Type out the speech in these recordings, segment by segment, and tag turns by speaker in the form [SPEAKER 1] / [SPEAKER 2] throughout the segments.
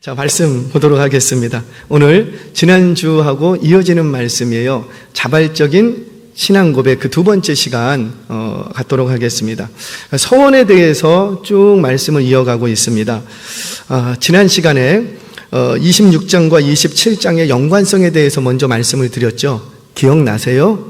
[SPEAKER 1] 자, 말씀 보도록 하겠습니다. 오늘 지난주하고 이어지는 말씀이에요. 자발적인 신앙 고백 그 두 번째 시간 갖도록 하겠습니다. 서원에 대해서 쭉 말씀을 이어가고 있습니다. 지난 시간에 26장과 27장의 연관성에 대해서 먼저 말씀을 드렸죠. 기억나세요?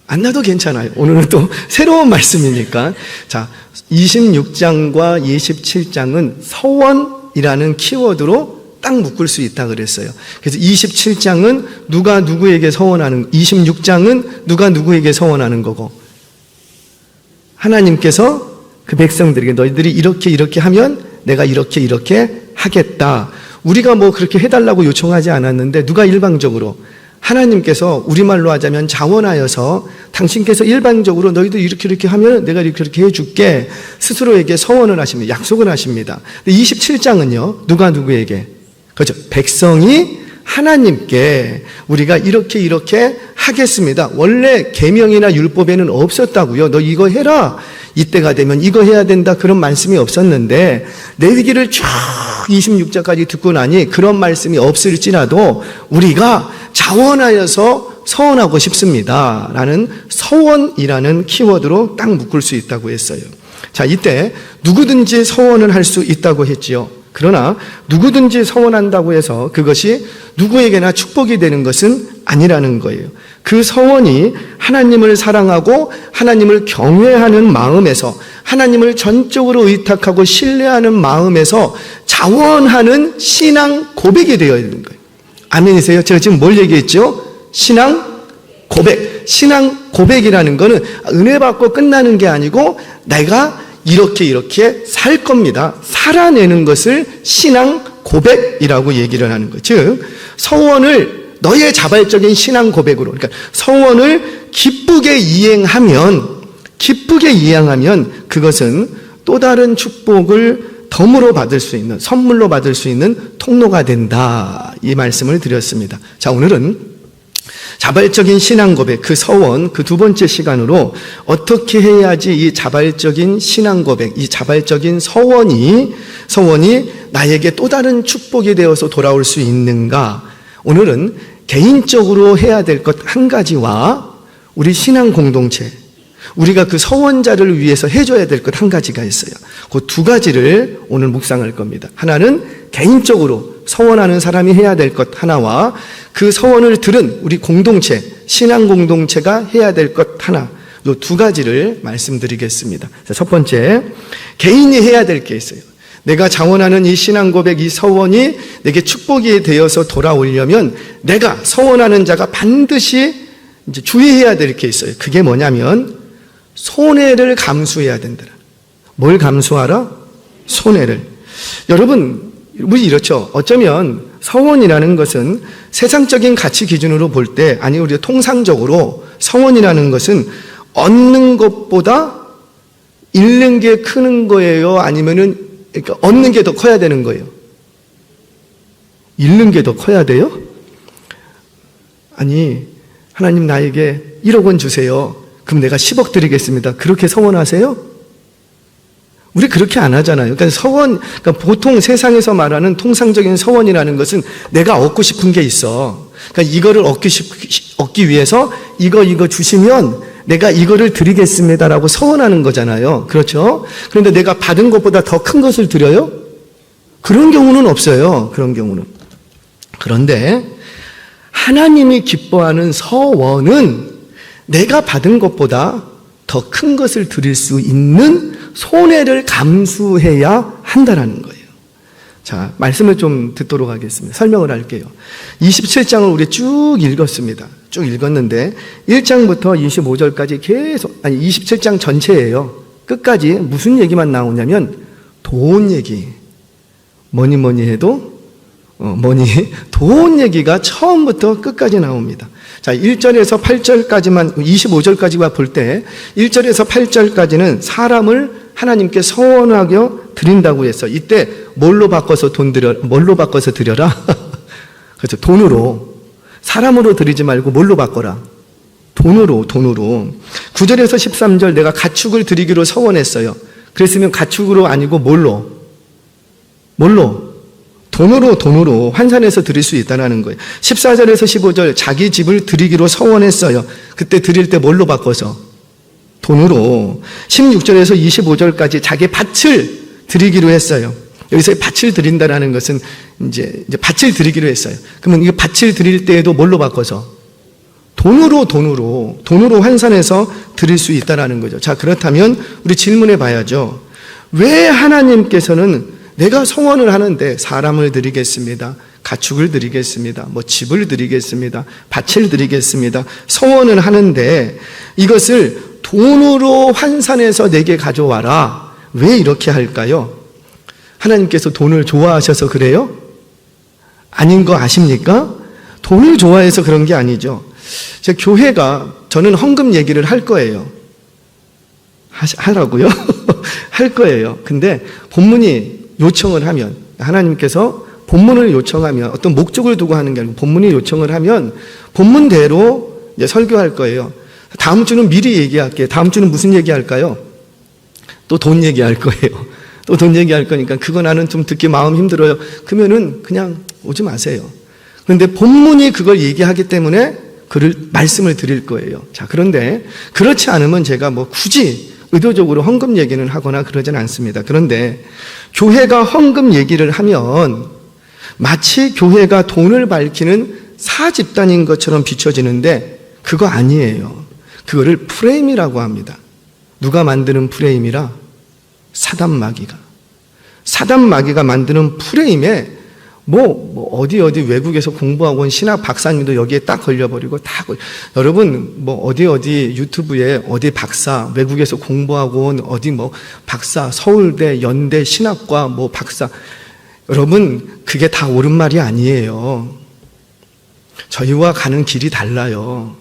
[SPEAKER 1] 안 나도 괜찮아요. 오늘은 또 새로운 말씀이니까. 자, 26장과 27장은 서원이라는 키워드로 딱 묶을 수 있다 그랬어요. 그래서 27장은 누가 누구에게 서원하는, 26장은 누가 누구에게 서원하는 거고, 하나님께서 그 백성들에게 너희들이 이렇게 하면 내가 이렇게 하겠다. 우리가 뭐 그렇게 해달라고 요청하지 않았는데 누가 일방적으로, 하나님께서 우리말로 하자면 자원하여서 당신께서 일방적으로 너희도 이렇게 하면 내가 이렇게 해줄게 스스로에게 서원을 하십니다. 약속을 하십니다. 27장은요 누가 누구에게? 그렇죠. 백성이 하나님께 우리가 이렇게 하겠습니다. 원래 계명이나 율법에는 없었다고요. 너 이거 해라. 이때가 되면 이거 해야 된다. 그런 말씀이 없었는데 레위기를 쫙 26장까지 듣고 나니 그런 말씀이 없을지라도 우리가 자원하여서 서원하고 싶습니다 라는 서원이라는 키워드로 딱 묶을 수 있다고 했어요. 자, 이때 누구든지 서원을 할 수 있다고 했지요. 그러나 누구든지 서원한다고 해서 그것이 누구에게나 축복이 되는 것은 아니라는 거예요. 그 서원이 하나님을 사랑하고 하나님을 경외하는 마음에서, 하나님을 전적으로 의탁하고 신뢰하는 마음에서 자원하는 신앙 고백이 되어야 되는 거예요. 아멘이세요? 제가 지금 뭘 얘기했죠? 신앙 고백. 신앙 고백이라는 거는 은혜 받고 끝나는 게 아니고 내가 이렇게 살 겁니다. 살아내는 것을 신앙 고백이라고 얘기를 하는 거죠. 즉 서원을 너의 자발적인 신앙 고백으로, 그러니까 서원을 기쁘게 이행하면 그것은 또 다른 축복을 덤으로 받을 수 있는, 선물로 받을 수 있는 통로가 된다. 이 말씀을 드렸습니다. 자, 오늘은 자발적인 신앙 고백, 그 서원, 그 두 번째 시간으로 어떻게 해야지 이 자발적인 신앙 고백, 이 자발적인 서원이 나에게 또 다른 축복이 되어서 돌아올 수 있는가? 오늘은 개인적으로 해야 될 것 한 가지와 우리 신앙 공동체, 우리가 그 서원자를 위해서 해줘야 될 것 한 가지가 있어요. 그 두 가지를 오늘 묵상할 겁니다. 하나는 개인적으로 서원하는 사람이 해야 될 것 하나와 그 서원을 들은 우리 공동체, 신앙 공동체가 해야 될 것 하나, 이 두 가지를 말씀드리겠습니다. 자, 첫 번째, 개인이 해야 될 게 있어요. 내가 자원하는 이 신앙 고백, 이 서원이 내게 축복이 되어서 돌아오려면 내가 서원하는 자가 반드시 이제 주의해야 될 게 있어요. 그게 뭐냐면 손해를 감수해야 된다. 뭘 감수하라? 손해를. 여러분, 우리 이렇죠. 어쩌면 서원이라는 것은 세상적인 가치 기준으로 볼 때, 아니 우리가 통상적으로 서원이라는 것은 얻는 것보다 잃는 게 크는 거예요? 아니면은 그러니까 얻는 게 더 커야 되는 거예요? 잃는 게 더 커야 돼요? 아니, 하나님 나에게 1억 원 주세요. 그럼 내가 10억 드리겠습니다. 그렇게 서원하세요? 우리 그렇게 안 하잖아요. 그러니까 보통 세상에서 말하는 통상적인 서원이라는 것은 내가 얻고 싶은 게 있어. 그러니까 이거를 얻기 위해서 이거 주시면 내가 이거를 드리겠습니다라고 서원하는 거잖아요. 그렇죠? 그런데 내가 받은 것보다 더 큰 것을 드려요? 그런 경우는 없어요. 그런 경우는. 그런데 하나님이 기뻐하는 서원은 내가 받은 것보다 더 큰 것을 드릴 수 있는 손해를 감수해야 한다는 거예요. 자, 말씀을 좀 듣도록 하겠습니다. 설명을 할게요. 27장을 우리 쭉 읽었습니다. 쭉 읽었는데 1장부터 25절까지 계속, 27장 전체예요. 끝까지 무슨 얘기만 나오냐면 돈 얘기. 뭐니 해도 돈 얘기가 처음부터 끝까지 나옵니다. 자, 1절에서 8절까지만, 25절까지만 볼 때 1절에서 8절까지는 사람을 하나님께 서원하게 드린다고 했어. 이때 뭘로 바꿔서 드려라? 그렇죠. 돈으로. 사람으로 드리지 말고 뭘로 바꿔라? 돈으로. 9절에서 13절 내가 가축을 드리기로 서원했어요. 그랬으면 가축으로 아니고 뭘로? 뭘로? 돈으로 환산해서 드릴 수 있다는 거예요. 14절에서 15절 자기 집을 드리기로 서원했어요. 그때 드릴 때 뭘로 바꿔서? 돈으로. 16절에서 25절까지 자기 밭을 드리기로 했어요. 여기서 밭을 드린다라는 것은 이제 밭을 드리기로 했어요. 그러면 이 밭을 드릴 때에도 뭘로 바꿔서? 돈으로 환산해서 드릴 수 있다라는 거죠. 자, 그렇다면 우리 질문해 봐야죠. 왜 하나님께서는 내가 서원을 하는데 사람을 드리겠습니다, 가축을 드리겠습니다, 뭐 집을 드리겠습니다, 밭을 드리겠습니다, 서원을 하는데 이것을 돈으로 환산해서 내게 가져와라, 왜 이렇게 할까요? 하나님께서 돈을 좋아하셔서 그래요? 아닌 거 아십니까? 돈을 좋아해서 그런 게 아니죠. 제 교회가, 저는 헌금 얘기를 할 거예요. 하라고요? 할 거예요. 근데 본문이 요청을 하면, 하나님께서 본문을 요청하면, 어떤 목적을 두고 하는 게 아니고 본문이 요청을 하면 본문대로 이제 설교할 거예요. 다음 주는 미리 얘기할게요. 다음 주는 무슨 얘기할까요? 또 돈 얘기할 거예요. 또 돈 얘기할 거니까 그거 나는 좀 듣기 마음 힘들어요. 그러면은 그냥 오지 마세요. 그런데 본문이 그걸 얘기하기 때문에 말씀을 드릴 거예요. 자, 그런데 그렇지 않으면 제가 뭐 굳이 의도적으로 헌금 얘기는 하거나 그러진 않습니다. 그런데 교회가 헌금 얘기를 하면 마치 교회가 돈을 밝히는 사집단인 것처럼 비춰지는데 그거 아니에요. 그거를 프레임이라고 합니다. 누가 만드는 프레임이라? 사단 마귀가 만드는 프레임에 어디 외국에서 공부하고 온 신학 박사님도 여기에 딱 걸려버리고 여러분, 어디 유튜브에 어디 박사, 외국에서 공부하고 온 어디 박사, 서울대, 연대, 신학과 박사. 여러분, 그게 다 옳은 말이 아니에요. 저희와 가는 길이 달라요.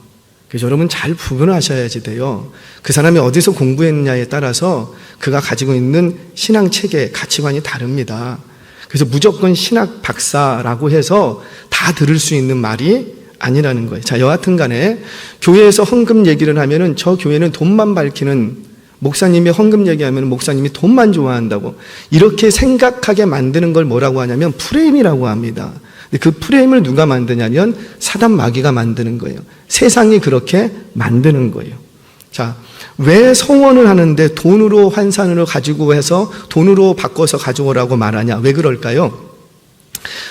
[SPEAKER 1] 그래서 여러분 잘 구분하셔야지 돼요. 그 사람이 어디서 공부했느냐에 따라서 그가 가지고 있는 신앙 체계, 가치관이 다릅니다. 그래서 무조건 신학 박사라고 해서 다 들을 수 있는 말이 아니라는 거예요. 자, 여하튼 간에 교회에서 헌금 얘기를 하면은 저 교회는 돈만 밝히는, 목사님이 헌금 얘기하면 목사님이 돈만 좋아한다고 이렇게 생각하게 만드는 걸 뭐라고 하냐면 프레임이라고 합니다. 근데 그 프레임을 누가 만드냐면 사단 마귀가 만드는 거예요. 세상이 그렇게 만드는 거예요. 자, 왜 서원을 하는데 돈으로 환산으로 가지고 해서 돈으로 바꿔서 가져오라고 말하냐? 왜 그럴까요?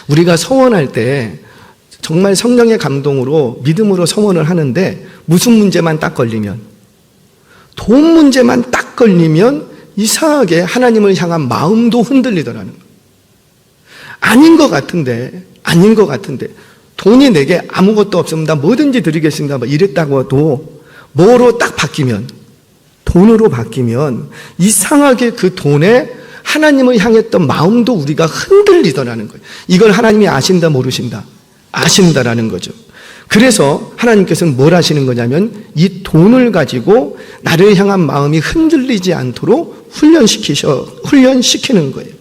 [SPEAKER 1] 우리가 서원할 때 정말 성령의 감동으로 믿음으로 서원을 하는데 무슨 문제만 딱 걸리면, 돈 문제만 딱 걸리면 이상하게 하나님을 향한 마음도 흔들리더라는 거예요. 아닌 것 같은데 돈이 내게 아무것도 없습니다, 뭐든지 드리겠습니다 이랬다고 해도 뭐로 딱 바뀌면, 돈으로 바뀌면 이상하게 그 돈에 하나님을 향했던 마음도 우리가 흔들리더라는 거예요. 이걸 하나님이 아신다 모르신다? 아신다라는 거죠. 그래서 하나님께서는 뭘 하시는 거냐면 이 돈을 가지고 나를 향한 마음이 흔들리지 않도록 훈련시키는 거예요.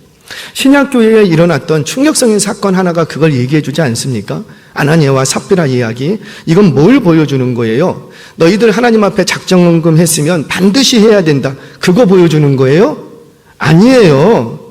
[SPEAKER 1] 신약교회에 일어났던 충격적인 사건 하나가 그걸 얘기해 주지 않습니까? 아나니아와 삽비라 이야기. 이건 뭘 보여주는 거예요? 너희들 하나님 앞에 작정헌금 했으면 반드시 해야 된다, 그거 보여주는 거예요? 아니에요.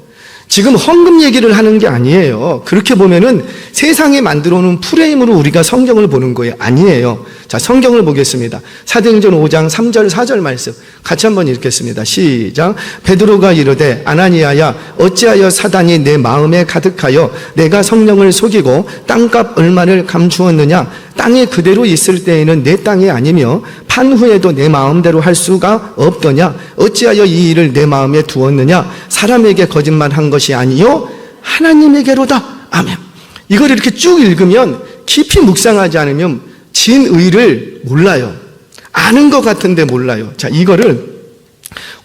[SPEAKER 1] 지금 헌금 얘기를 하는 게 아니에요. 그렇게 보면은 세상에 만들어 놓은 프레임으로 우리가 성경을 보는 거예요. 아니에요. 자, 성경을 보겠습니다. 사도행전 5장 3절 4절 말씀 같이 한번 읽겠습니다. 시작. 베드로가 이르되 아나니아야, 어찌하여 사단이 내 마음에 가득하여 내가 성령을 속이고 땅값 얼마를 감추었느냐? 땅이 그대로 있을 때에는 내 땅이 아니며 판 후에도 내 마음대로 할 수가 없더냐? 어찌하여 이 일을 내 마음에 두었느냐? 사람에게 거짓말한 것이 아니요 하나님에게로다. 아멘. 이걸 이렇게 쭉 읽으면, 깊이 묵상하지 않으면 진의를 몰라요. 아는 것 같은데 몰라요. 자, 이거를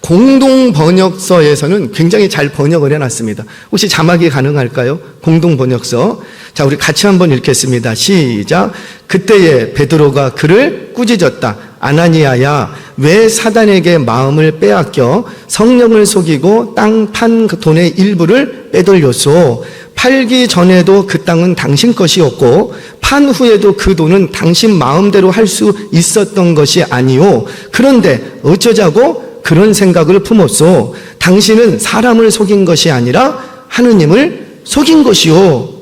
[SPEAKER 1] 공동번역서에서는 굉장히 잘 번역을 해놨습니다. 혹시 자막이 가능할까요? 공동번역서. 자, 우리 같이 한번 읽겠습니다. 시작. 그때에 베드로가 그를 꾸짖었다. 아나니아야, 왜 사단에게 마음을 빼앗겨 성령을 속이고 땅 판 그 돈의 일부를 빼돌렸소? 팔기 전에도 그 땅은 당신 것이었고 판 후에도 그 돈은 당신 마음대로 할 수 있었던 것이 아니오. 그런데 어쩌자고 그런 생각을 품었소? 당신은 사람을 속인 것이 아니라 하느님을 속인 것이요.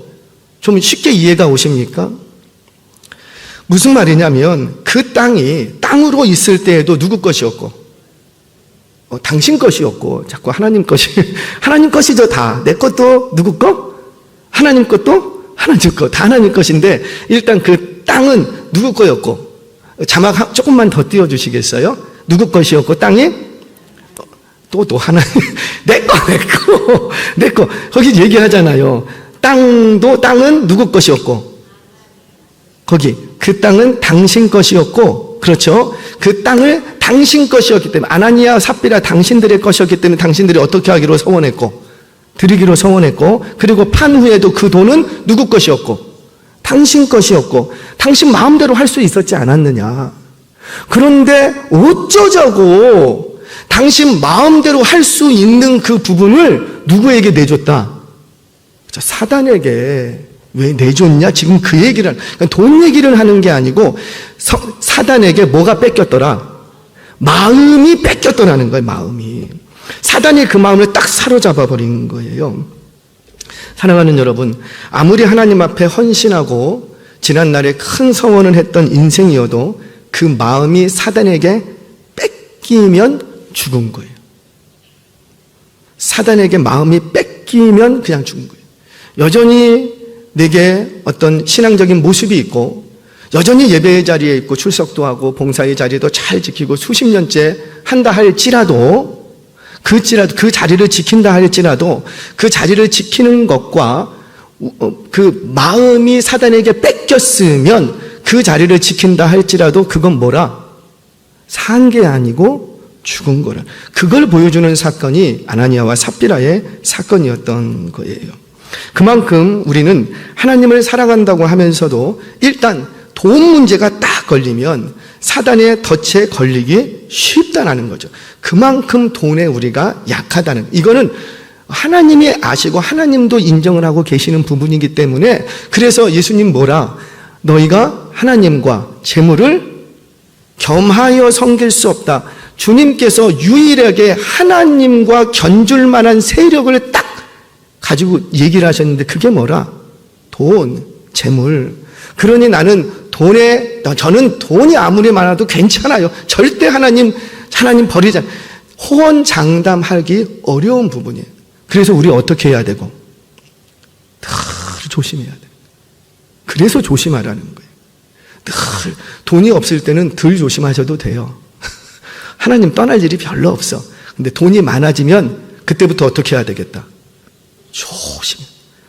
[SPEAKER 1] 좀 쉽게 이해가 오십니까? 무슨 말이냐면 그 땅이 땅으로 있을 때에도 누구 것이었고 당신 것이었고 자꾸 하나님 것이 하나님 것이죠. 다 내 것도 누구 거? 하나님 것도 하나님 것, 다 하나님 것인데 일단 그 땅은 누구 거였고 자막 조금만 더 띄워주시겠어요? 누구 것이었고 땅이 또 하나님 내 거 거기 얘기하잖아요. 땅은 누구 것이었고 거기 그 땅은 당신 것이었고 그렇죠? 그 땅을 당신 것이었기 때문에 아나니아 삽비라 당신들의 것이었기 때문에 당신들이 어떻게 하기로 서원했고 드리기로 서원했고 그리고 판 후에도 그 돈은 누구 것이었고 당신 것이었고 당신 마음대로 할 수 있었지 않았느냐. 그런데 어쩌자고 당신 마음대로 할 수 있는 그 부분을 누구에게 내줬다? 사단에게. 왜 내줬냐? 지금 그 얘기를 그러니까 돈 얘기를 하는 게 아니고 사단에게 뭐가 뺏겼더라? 마음이 뺏겼더라는 거예요. 마음이. 사단이 그 마음을 딱 사로잡아 버린 거예요. 사랑하는 여러분, 아무리 하나님 앞에 헌신하고 지난날에 큰 서원을 했던 인생이어도 그 마음이 사단에게 뺏기면 죽은 거예요. 사단에게 마음이 뺏기면 그냥 죽은 거예요. 여전히 내게 어떤 신앙적인 모습이 있고 여전히 예배의 자리에 있고 출석도 하고 봉사의 자리도 잘 지키고 수십 년째 한다 할지라도 그 자리를 지킨다 할지라도 그 자리를 지키는 것과 그 마음이 사단에게 뺏겼으면 그 자리를 지킨다 할지라도 그건 뭐라? 산 게 아니고 죽은 거라. 그걸 보여주는 사건이 아나니아와 삽비라의 사건이었던 거예요. 그만큼 우리는 하나님을 사랑한다고 하면서도 일단 돈 문제가 딱 걸리면 사단의 덫에 걸리기 쉽다라는 거죠. 그만큼 돈에 우리가 약하다는, 이거는 하나님이 아시고 하나님도 인정을 하고 계시는 부분이기 때문에 그래서 예수님 뭐라? 너희가 하나님과 재물을 겸하여 섬길 수 없다. 주님께서 유일하게 하나님과 견줄 만한 세력을 딱 가지고 얘기를 하셨는데 그게 뭐라? 돈, 재물. 그러니 저는 돈이 아무리 많아도 괜찮아요. 절대 하나님 버리자. 호언장담하기 어려운 부분이에요. 그래서 우리 어떻게 해야 되고? 늘 조심해야 돼요. 그래서 조심하라는 거예요. 늘 돈이 없을 때는 덜 조심하셔도 돼요. 하나님 떠날 일이 별로 없어. 근데 돈이 많아지면 그때부터 어떻게 해야 되겠다? 조심.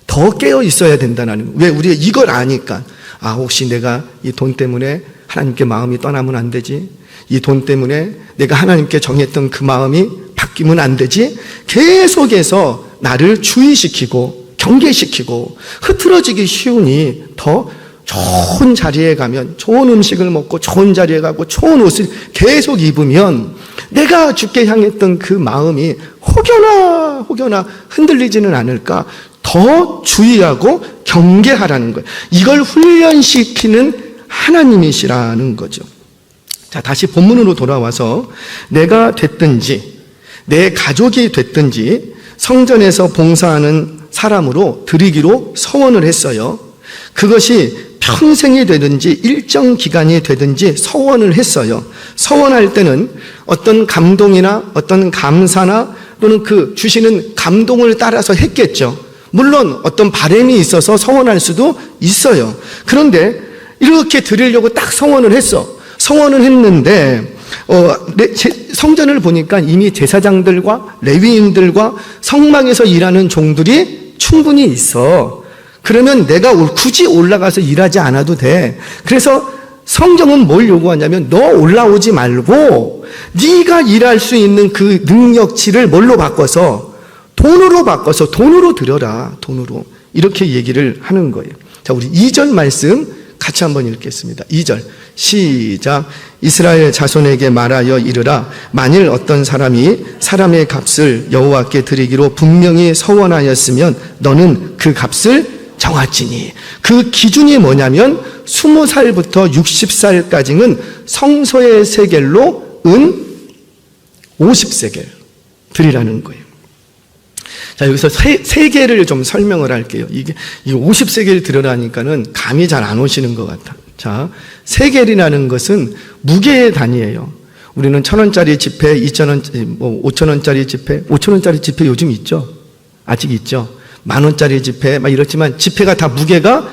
[SPEAKER 1] 더 깨어 있어야 된다는. 왜? 우리가 이걸 아니까. 혹시 내가 이 돈 때문에 하나님께 마음이 떠나면 안 되지? 이 돈 때문에 내가 하나님께 정했던 그 마음이 바뀌면 안 되지? 계속해서 나를 주의시키고 경계시키고 흐트러지기 쉬우니 더 좋은 자리에 가면 좋은 음식을 먹고 좋은 자리에 가고 좋은 옷을 계속 입으면 내가 주께 향했던 그 마음이 혹여나 흔들리지는 않을까? 더 주의하고 경계하라는 거예요. 이걸 훈련시키는 하나님이시라는 거죠. 자, 다시 본문으로 돌아와서 내가 됐든지 내 가족이 됐든지 성전에서 봉사하는 사람으로 드리기로 서원을 했어요. 그것이 평생이 되든지 일정 기간이 되든지 서원을 했어요. 서원할 때는 어떤 감동이나 어떤 감사나 또는 그 주시는 감동을 따라서 했겠죠. 물론 어떤 바람이 있어서 서원할 수도 있어요. 그런데 이렇게 드리려고 딱 서원을 했어. 서원을 했는데 성전을 보니까 이미 제사장들과 레위인들과 성막에서 일하는 종들이 충분히 있어. 그러면 내가 굳이 올라가서 일하지 않아도 돼. 그래서 성경은 뭘 요구하냐면 너 올라오지 말고 네가 일할 수 있는 그 능력치를 뭘로 바꿔서 돈으로 드려라. 돈으로. 이렇게 얘기를 하는 거예요. 자, 우리 2절 말씀 같이 한번 읽겠습니다. 2절 시작. 이스라엘 자손에게 말하여 이르라. 만일 어떤 사람이 사람의 값을 여호와께 드리기로 분명히 서원하였으면 너는 그 값을 정하지니. 그 기준이 뭐냐면 20살부터 60살까지는 성소의 세겔로 은 50세겔 드리라는 거예요. 자, 여기서 세계를 좀 설명을 할게요. 이게 50세계를 들으라니까는 감이 잘 안 오시는 것 같아. 자, 세계라는 것은 무게의 단위예요. 우리는 1,000원짜리 지폐, 2,000원, 5,000원짜리 지폐, 5,000원짜리 지폐 요즘 있죠? 아직 있죠? 10,000원짜리 지폐, 막 이렇지만 지폐가 다 무게가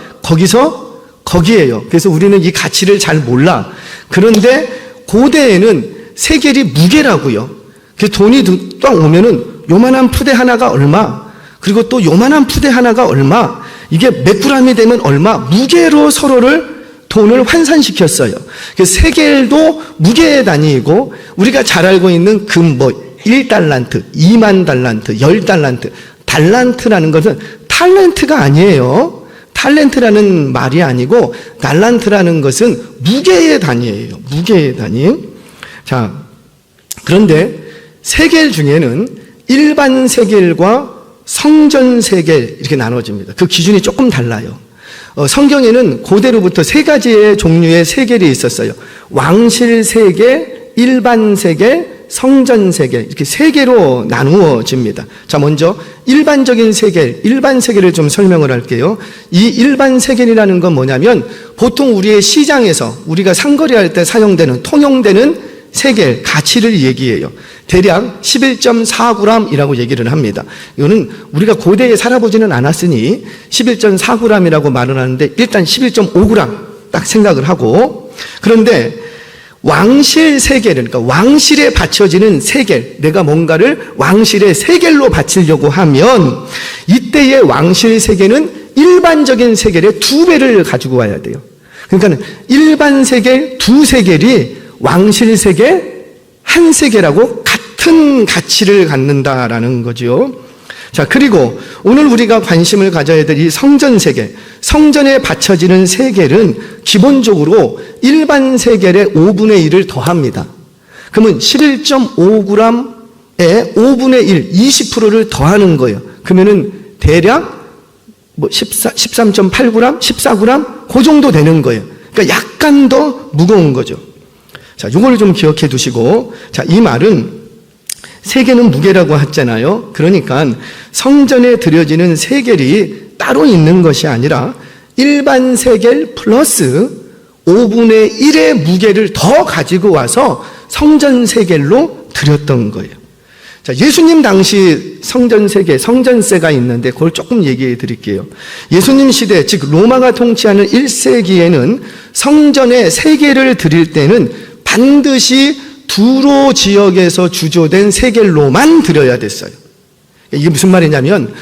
[SPEAKER 1] 거기에요. 그래서 우리는 이 가치를 잘 몰라. 그런데 고대에는 세겔이 무게라고요. 그 돈이 딱 오면은 요만한 푸대 하나가 얼마, 그리고 또 요만한 푸대 하나가 얼마, 이게 몇 그램이 되면 얼마, 무게로 서로를 돈을 환산시켰어요. 그래서 세겔도 무게의 단위이고, 우리가 잘 알고 있는 금 1달란트, 2만 달란트, 10달란트, 달란트라는 것은 탤런트가 아니에요. 탤런트라는 말이 아니고 달란트라는 것은 무게의 단위예요. 무게의 단위. 자, 그런데 세겔 중에는 일반 세겔과 성전 세겔 이렇게 나눠집니다. 그 기준이 조금 달라요. 성경에는 고대로부터 세 가지의 종류의 세겔이 있었어요. 왕실 세겔, 일반 세겔, 성전 세겔, 이렇게 세 개로 나누어집니다. 자, 먼저 일반적인 세겔, 일반 세겔을 좀 설명을 할게요. 이 일반 세겔이라는 건 뭐냐면 보통 우리의 시장에서 우리가 상거래할 때 사용되는 통용되는 세겔 가치를 얘기해요. 대략 11.4g이라고 얘기를 합니다. 이거는 우리가 고대에 살아보지는 않았으니 11.4g이라고 말을 하는데 일단 11.5g 딱 생각을 하고, 그런데 왕실 세겔, 그러니까 왕실에 바쳐지는 세겔, 내가 뭔가를 왕실의 세겔로 바치려고 하면 이때의 왕실 세겔은 일반적인 세겔의 2배를 가지고 와야 돼요. 그러니까 일반 세겔 2세겔이 왕실 세겔 1세겔하고 같은 가치를 갖는다라는 거죠. 자, 그리고 오늘 우리가 관심을 가져야 될 이 성전 세겔, 성전에 바쳐지는 세겔은 기본적으로 일반 세겔의 5분의 1을 더합니다. 그러면 11.5g에 5분의 1, 20%를 더하는 거예요. 그러면은 대략 13.8g, 14g 그 정도 되는 거예요. 그러니까 약간 더 무거운 거죠. 자, 요걸 좀 기억해 두시고, 자, 이 말은 세겔은 무게라고 했잖아요. 그러니까 성전에 드려지는 세겔이 따로 있는 것이 아니라 일반 세겔 플러스 5분의 1의 무게를 더 가지고 와서 성전 세겔로 드렸던 거예요. 자, 예수님 당시 성전 세계, 성전세가 있는데 그걸 조금 얘기해 드릴게요. 예수님 시대, 즉 로마가 통치하는 1세기에는 성전에 세겔을 드릴 때는 반드시 두로 지역에서 주조된 세겔로만 드려야 됐어요. 이게 무슨 말이냐면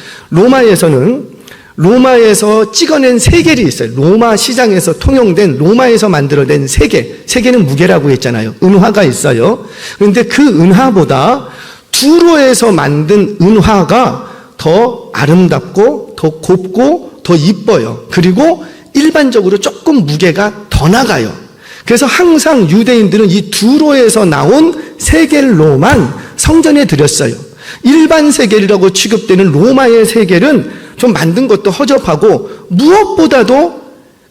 [SPEAKER 1] 로마에서 찍어낸 세겔이 있어요. 로마 시장에서 통용된, 로마에서 만들어낸 세겔. 세겔은 무게라고 했잖아요. 은화가 있어요. 그런데 그 은화보다 두로에서 만든 은화가 더 아름답고 더 곱고 더 이뻐요. 그리고 일반적으로 조금 무게가 더 나가요. 그래서 항상 유대인들은 이 두로에서 나온 세겔로만 성전에 드렸어요. 일반 세겔이라고 취급되는 로마의 세겔은 좀 만든 것도 허접하고 무엇보다도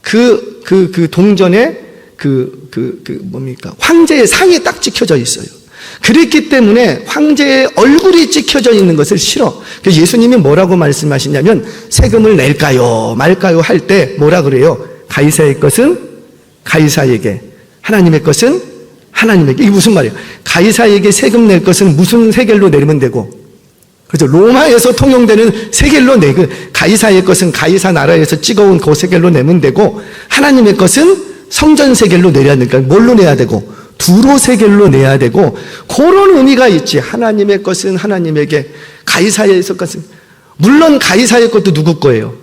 [SPEAKER 1] 그 동전에 황제의 상이 딱 찍혀져 있어요. 그랬기 때문에 황제의 얼굴이 찍혀져 있는 것을 싫어. 그래서 예수님이 뭐라고 말씀하시냐면 세금을 낼까요 말까요 할 때 뭐라 그래요? 가이사의 것은 가이사에게, 하나님의 것은 하나님에게. 이게 무슨 말이에요? 가이사에게 세금 낼 것은 무슨 세겔로 내면 되고, 그렇죠? 로마에서 통용되는 세겔로 내고, 가이사의 것은 가이사 나라에서 찍어온 그 세겔로 내면 되고, 하나님의 것은 성전 세겔로 내야 되니까 뭘로 내야 되고, 두로 세겔로 내야 되고, 그런 의미가 있지. 하나님의 것은 하나님에게, 가이사의 것은, 물론 가이사의 것도 누구 거예요?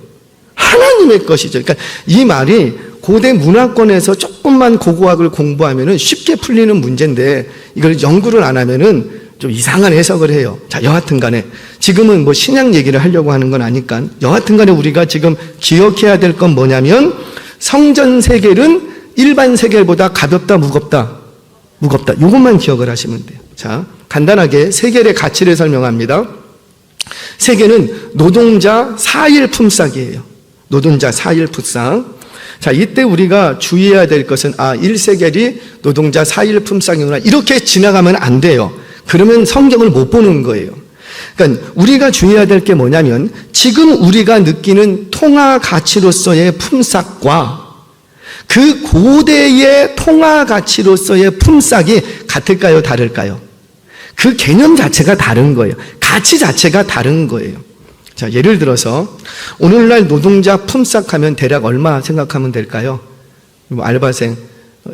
[SPEAKER 1] 하나님의 것이죠. 그러니까 이 말이 고대 문화권에서 조금만 고고학을 공부하면은 쉽게 풀리는 문제인데 이걸 연구를 안 하면은 좀 이상한 해석을 해요. 자, 여하튼 간에 지금은 뭐 신약 얘기를 하려고 하는 건 아니까 여하튼 간에 우리가 지금 기억해야 될 건 뭐냐면 성전 세겔은 일반 세겔보다 가볍다, 무겁다. 무겁다. 이것만 기억을 하시면 돼요. 자, 간단하게 세겔의 가치를 설명합니다. 세겔은 노동자 4일 품삯이에요. 노동자 4일 품삯. 자, 이때 우리가 주의해야 될 것은 1세겔이 노동자 4일 품삯이구나. 이렇게 지나가면 안 돼요. 그러면 성경을 못 보는 거예요. 그러니까 우리가 주의해야 될 게 뭐냐면 지금 우리가 느끼는 통화 가치로서의 품삯과 그 고대의 통화 가치로서의 품삯이 같을까요? 다를까요? 그 개념 자체가 다른 거예요. 가치 자체가 다른 거예요. 자, 예를 들어서 오늘날 노동자 품삯하면 대략 얼마 생각하면 될까요? 알바생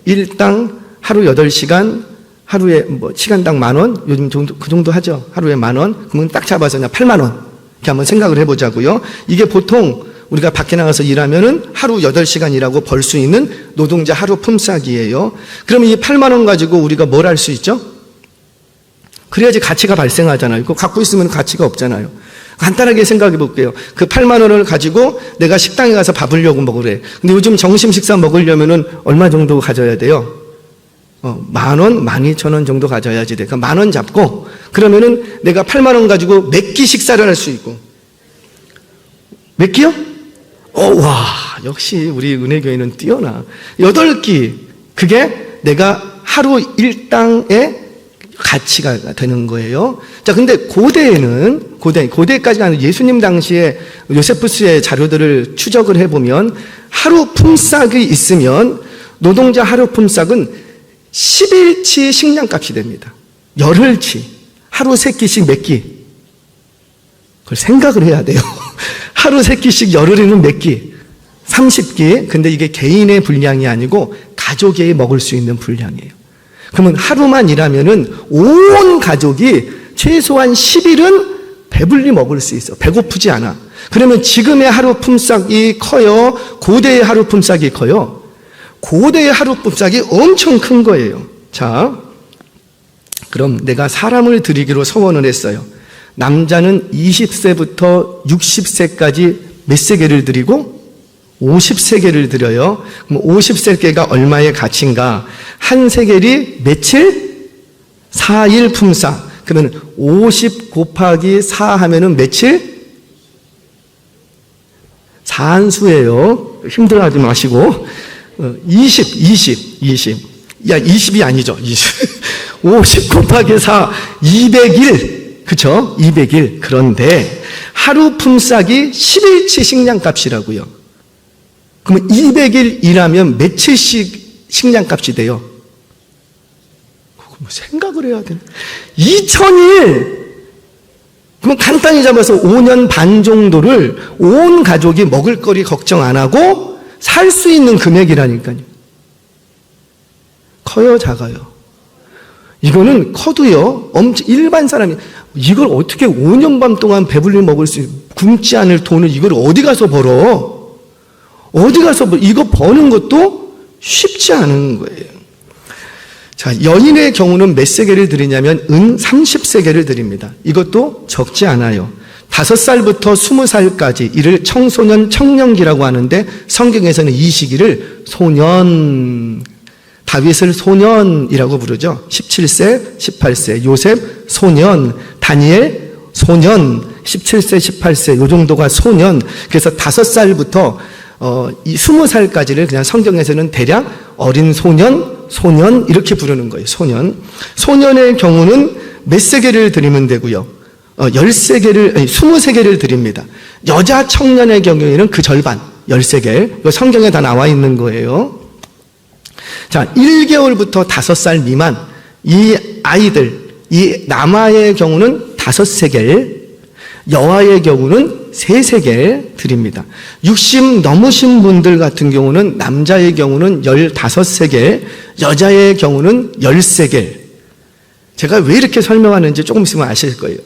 [SPEAKER 1] 일당 하루 8시간 하루에 시간당 10,000원 요즘 그 정도 하죠. 하루에 10,000원 그러면 딱 잡아서 그냥 80,000원 이렇게 한번 생각을 해보자고요. 이게 보통 우리가 밖에 나가서 일하면은 하루 8시간 일하고 벌 수 있는 노동자 하루 품삯이에요. 그러면 이 80,000원 가지고 우리가 뭘 할 수 있죠? 그래야지 가치가 발생하잖아요. 그거 갖고 있으면 가치가 없잖아요. 간단하게 생각해 볼게요. 그 80,000원을 가지고 내가 식당에 가서 밥을려고 먹으래. 근데 요즘 점심 식사 먹으려면은 얼마 정도 가져야 돼요? 10,000원, 12,000원 정도 가져야지 돼. 그러니까 10,000원 잡고 그러면은 내가 80,000원 가지고 몇 끼 식사를 할 수 있고. 몇 끼요? 와, 역시 우리 은혜교회는 뛰어나. 8끼. 그게 내가 하루 일당의 가치가 되는 거예요. 자, 근데 고대까지 가는 예수님 당시에 요세푸스의 자료들을 추적을 해보면 하루 품삯이 있으면 노동자 하루 품삯은 10일치 식량값이 됩니다. 열흘치. 하루 3끼씩 몇 끼? 그걸 생각을 해야 돼요. 하루 3끼씩 열흘이면 몇 끼? 30끼. 근데 이게 개인의 분량이 아니고 가족이 먹을 수 있는 분량이에요. 그러면 하루만 일하면은 온 가족이 최소한 10일은 배불리 먹을 수 있어. 배고프지 않아. 그러면 지금의 하루 품삯이 커요? 고대의 하루 품삯이 커요? 고대의 하루 품삯이 엄청 큰 거예요. 자, 그럼 내가 사람을 드리기로 서원을 했어요. 남자는 20세부터 60세까지 몇 세계를 드리고 50세계를 드려요. 그럼 50세계가 얼마의 가치인가? 한 세겔이 며칠? 4일 품삯. 그러면 50 곱하기 4 하면은 며칠? 4한수예요. 힘들어하지 마시고. 20. 야, 20이 아니죠. 50 곱하기 4, 200일. 그쵸? 200일. 그런데 하루 품삯이 10일치 식량값이라고요. 그러면 200일 일하면 며칠씩 식량값이 돼요? 그거 뭐 생각을 해야 되나? 2000일! 그럼 간단히 잡아서 5년 반 정도를 온 가족이 먹을 거리 걱정 안 하고 살 수 있는 금액이라니까요. 커요, 작아요? 이거는 커도요, 일반 사람이 이걸 어떻게 5년 반 동안 배불리 먹을 수, 굶지 않을 돈을 이걸 어디 가서 벌어? 이거 버는 것도 쉽지 않은 거예요. 자, 여인의 경우는 몇 세겔을 드리냐면 은 30세겔을 드립니다. 이것도 적지 않아요. 5살부터 20살까지 이를 청소년 청년기라고 하는데 성경에서는 이 시기를 소년, 다윗을 소년이라고 부르죠. 17세, 18세, 요셉 소년, 다니엘 소년, 17세, 18세 요 정도가 소년. 그래서 5살부터 이 20살까지를 그냥 성경에서는 대략 어린 소년 이렇게 부르는 거예요. 소년의 경우는 몇 세겔을 드리면 되고요. 20세겔을 드립니다. 여자 청년의 경우에는 그 절반, 10세겔. 이거 성경에 다 나와 있는 거예요. 자, 1개월부터 5살 미만 이 아이들, 이 남아의 경우는 5세겔, 여아의 경우는 3세겔 드립니다. 60 넘으신 분들 같은 경우는 남자의 경우는 15세겔, 여자의 경우는 10세겔. 제가 왜 이렇게 설명하는지 조금 있으면 아실 거예요.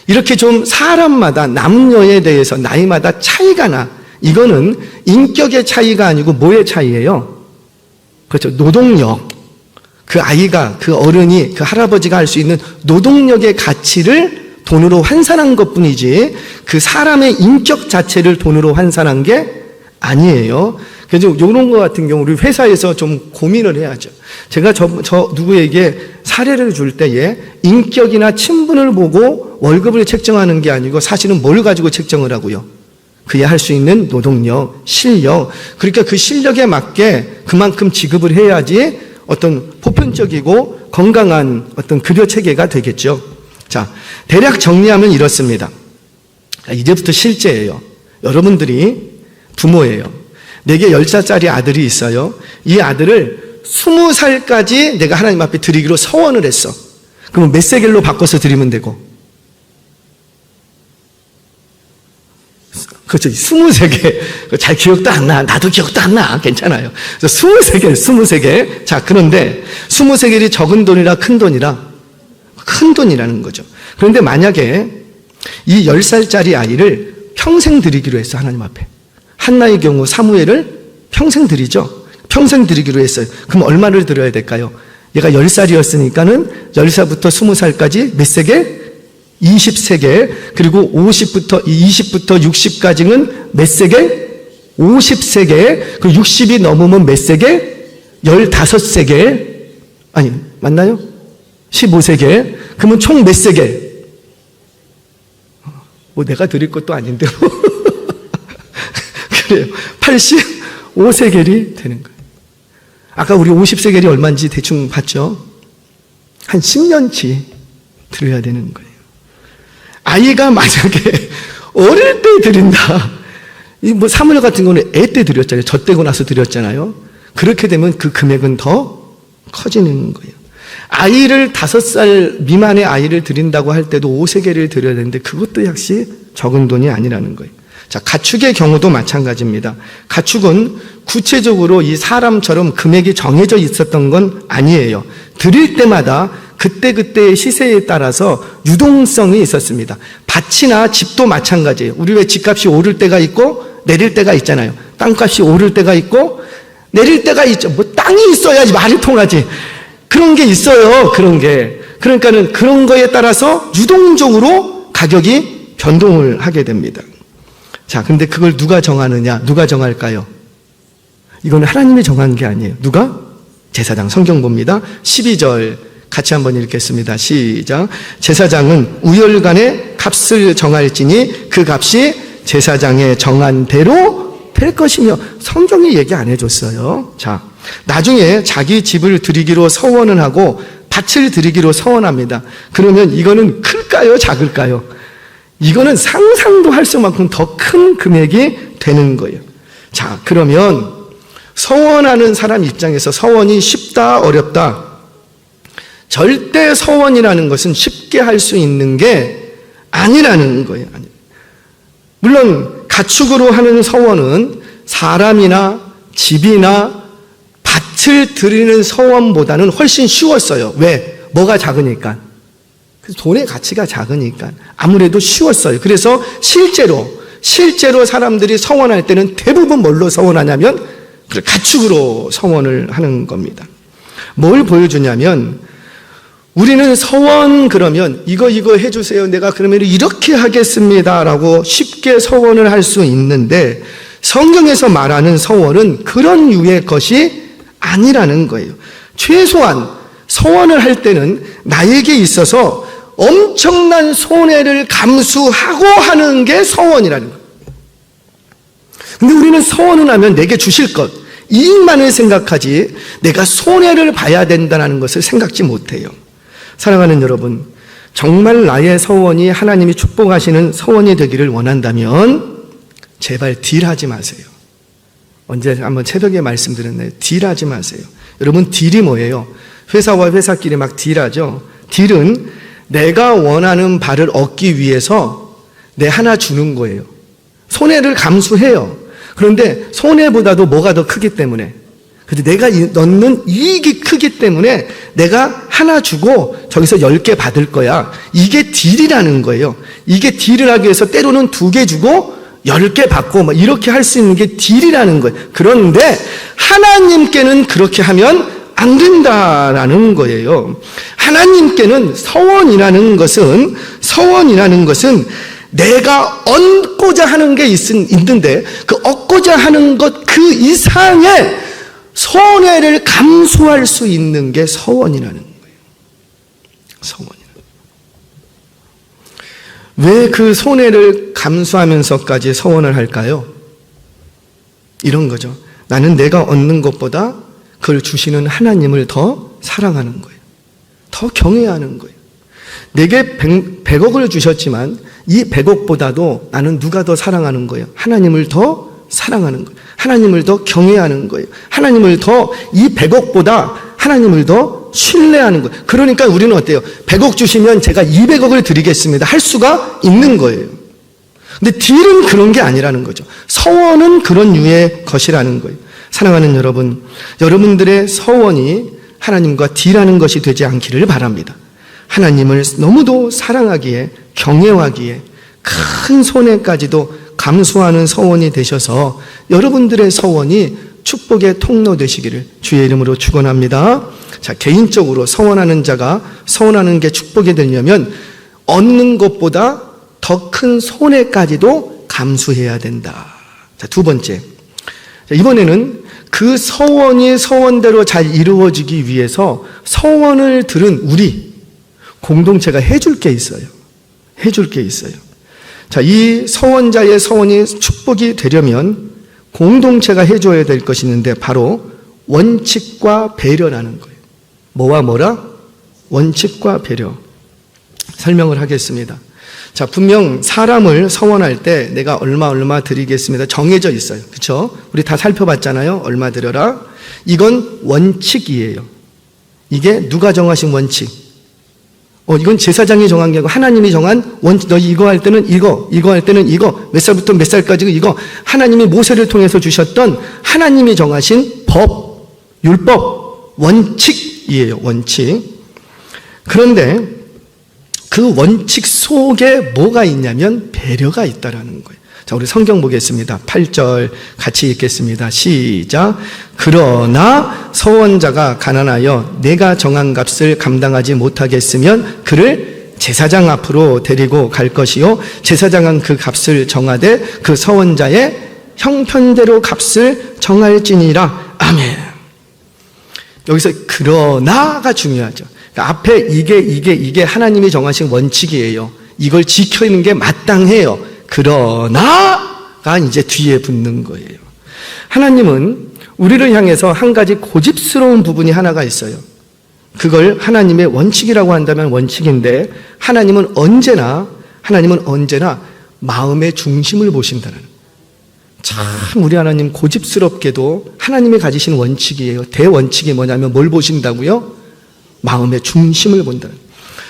[SPEAKER 1] 이렇게 좀 사람마다 남녀에 대해서 나이마다 차이가 나. 이거는 인격의 차이가 아니고 뭐의 차이예요? 그렇죠. 노동력. 그 아이가, 그 어른이, 그 할아버지가 할 수 있는 노동력의 가치를 돈으로 환산한 것 뿐이지 그 사람의 인격 자체를 돈으로 환산한 게 아니에요. 그래서 이런 거 같은 경우 우리 회사에서 좀 고민을 해야죠. 제가 저 누구에게 사례를 줄 때에 인격이나 친분을 보고 월급을 책정하는 게 아니고 사실은 뭘 가지고 책정을 하고요? 그에 할 수 있는 노동력, 실력. 그러니까 그 실력에 맞게 그만큼 지급을 해야지 어떤 보편적이고 건강한 어떤 급여 체계가 되겠죠. 자, 대략 정리하면 이렇습니다. 이제부터 실제예요. 여러분들이 부모예요. 내게 10살짜리 아들이 있어요. 이 아들을 20살까지 내가 하나님 앞에 드리기로 서원을 했어. 그럼 몇 세겔로 바꿔서 드리면 되고? 그렇죠. 20세겔. 잘 기억도 안 나. 나도 기억도 안 나. 괜찮아요. 그래서 23개. 자, 그런데 20세겔이 적은 돈이라 큰 돈이라? 큰 돈이라는 거죠. 그런데 만약에 이 10살짜리 아이를 평생 드리기로 했어, 하나님 앞에. 한나의 경우 사무엘을 평생 드리죠. 평생 드리기로 했어요. 그럼 얼마를 드려야 될까요? 얘가 10살이었으니까는 10살부터 20살까지 몇 세겔? 20세겔. 그리고 20부터 60까지는 몇 세겔? 50세겔. 그 60이 넘으면 몇 세겔? 15세겔. 아니, 맞나요? 15세겔. 그러면 총 몇 세겔? 뭐 내가 드릴 것도 아닌데. 그래요. 85세겔이 되는 거예요. 아까 우리 50세겔이 얼마인지 대충 봤죠? 한 10년치 드려야 되는 거예요. 아이가 만약에 어릴 때 드린다. 뭐 사무엘 같은 거는 애 때 드렸잖아요. 젖되고 나서 드렸잖아요. 그렇게 되면 그 금액은 더 커지는 거예요. 아이를 5살 미만의 아이를 드린다고 할 때도 5세겔을 드려야 되는데 그것도 역시 적은 돈이 아니라는 거예요. 자, 가축의 경우도 마찬가지입니다. 가축은 구체적으로 이 사람처럼 금액이 정해져 있었던 건 아니에요. 드릴 때마다 그때그때의 시세에 따라서 유동성이 있었습니다. 밭이나 집도 마찬가지예요. 우리 왜 집값이 오를 때가 있고 내릴 때가 있잖아요. 땅값이 오를 때가 있고 내릴 때가 있죠. 뭐 땅이 있어야지 말이 통하지. 그런 게 있어요. 그런 게. 그러니까는 그런 거에 따라서 유동적으로 가격이 변동을 하게 됩니다. 자, 근데 그걸 누가 정하느냐? 누가 정할까요? 이건 하나님이 정한 게 아니에요. 누가? 제사장. 성경 봅니다. 12절 같이 한번 읽겠습니다. 시작. 제사장은 우열간에 값을 정할지니 그 값이 제사장의 정한 대로 될 것이며. 성경이 얘기 안 해줬어요. 자, 나중에 자기 집을 드리기로 서원을 하고 밭을 드리기로 서원합니다. 그러면 이거는 클까요? 작을까요? 이거는 상상도 할 수만큼 더 큰 금액이 되는 거예요. 자, 그러면 서원하는 사람 입장에서 서원이 쉽다, 어렵다? 절대 서원이라는 것은 쉽게 할 수 있는 게 아니라는 거예요. 물론 가축으로 하는 서원은 사람이나 집이나 밭을 드리는 서원보다는 훨씬 쉬웠어요. 왜? 뭐가 작으니까. 돈의 가치가 작으니까 아무래도 쉬웠어요. 그래서 실제로 사람들이 서원할 때는 대부분 뭘로 서원하냐면 가축으로 서원을 하는 겁니다. 뭘 보여주냐면 우리는 서원 그러면 이거 해주세요. 내가 그러면 이렇게 하겠습니다라고 쉽게 서원을 할 수 있는데 성경에서 말하는 서원은 그런 유의 것이 아니라는 거예요. 최소한 서원을 할 때는 나에게 있어서 엄청난 손해를 감수하고 하는 게 서원이라는 거예요. 근데 우리는 서원을 하면 내게 주실 것, 이익만을 생각하지 내가 손해를 봐야 된다는 것을 생각지 못해요. 사랑하는 여러분, 정말 나의 서원이 하나님이 축복하시는 서원이 되기를 원한다면 제발 딜하지 마세요. 언제 한번 새벽에 말씀드렸나요? 딜하지 마세요. 여러분, 딜이 뭐예요? 회사와 회사끼리 막 딜하죠. 딜은 내가 원하는 바를 얻기 위해서 내 하나 주는 거예요. 손해를 감수해요. 그런데 손해보다도 뭐가 더 크기 때문에, 근데 내가 넣는 이익이 크기 때문에 내가 하나 주고 저기서 10개 받을 거야. 이게 딜이라는 거예요. 이게 딜을 하기 위해서 때로는 2개 주고 10개 받고 막 이렇게 할 수 있는 게 딜이라는 거예요. 그런데 하나님께는 그렇게 하면 안 된다라는 거예요. 하나님께는 서원이라는 것은 내가 얻고자 하는 게 있는데 그 얻고자 하는 것 그 이상의 손해를 감수할 수 있는 게 서원이라는 거예요. 서원이라는 거예요. 왜 그 손해를 감수하면서까지 서원을 할까요? 이런 거죠. 나는 내가 얻는 것보다 그걸 주시는 하나님을 더 사랑하는 거예요. 더 경외하는 거예요. 내게 100억을 주셨지만 이 100억보다도 나는 누가 더 사랑하는 거예요? 하나님을 더 사랑하는 거예요. 하나님을 더 경외하는 거예요. 하나님을 더 이 100억보다 하나님을 더 신뢰하는 거예요. 그러니까 우리는 어때요? 100억 주시면 제가 200억을 드리겠습니다. 할 수가 있는 거예요. 근데 딜은 그런 게 아니라는 거죠. 서원은 그런 유의 것이라는 거예요. 사랑하는 여러분, 여러분들의 서원이 하나님과 딜하는 것이 되지 않기를 바랍니다. 하나님을 너무도 사랑하기에, 경외하기에 큰 손해까지도 감수하는 서원이 되셔서 여러분들의 서원이 축복의 통로 되시기를 주의 이름으로 축원합니다. 자, 개인적으로 서원하는 자가 서원하는 게 축복이 되려면 얻는 것보다 더 큰 손해까지도 감수해야 된다. 자, 두 번째. 자, 이번에는 그 서원이 서원대로 잘 이루어지기 위해서 서원을 들은 우리 공동체가 해줄 게 있어요. 해줄 게 있어요. 자, 이 서원자의 서원이 축복이 되려면 공동체가 해줘야 될 것이 있는데 바로 원칙과 배려라는 거예요. 뭐와 뭐라? 원칙과 배려. 설명을 하겠습니다. 자, 분명 사람을 서원할 때 내가 얼마 드리겠습니다. 정해져 있어요. 그렇죠? 우리 다 살펴봤잖아요. 얼마 드려라. 이건 원칙이에요. 이게 누가 정하신 원칙? 이건 제사장이 정한 게 아니고 하나님이 정한 원칙. 너 이거 할 때는 이거 할 때는 이거, 몇 살부터 몇 살까지 이거. 하나님이 모세를 통해서 주셨던 하나님이 정하신 법, 율법, 원칙이에요. 원칙. 그런데 그 원칙 속에 뭐가 있냐면 배려가 있다라는 거예요. 자, 우리 성경 보겠습니다. 8절 같이 읽겠습니다. 시작. 그러나 서원자가 가난하여 내가 정한 값을 감당하지 못하겠으면 그를 제사장 앞으로 데리고 갈 것이요 제사장은 그 값을 정하되 그 서원자의 형편대로 값을 정할지니라. 아멘. 여기서 그러나가 중요하죠. 그러니까 앞에 이게 하나님이 정하신 원칙이에요. 이걸 지키는 게 마땅해요. 그러나가 이제 뒤에 붙는 거예요. 하나님은 우리를 향해서 한 가지 고집스러운 부분이 하나가 있어요. 그걸 하나님의 원칙이라고 한다면 원칙인데 하나님은 언제나 마음의 중심을 보신다는. 참 우리 하나님 고집스럽게도 하나님이 가지신 원칙이에요. 대원칙이 뭐냐면 뭘 보신다고요? 마음의 중심을 본다는.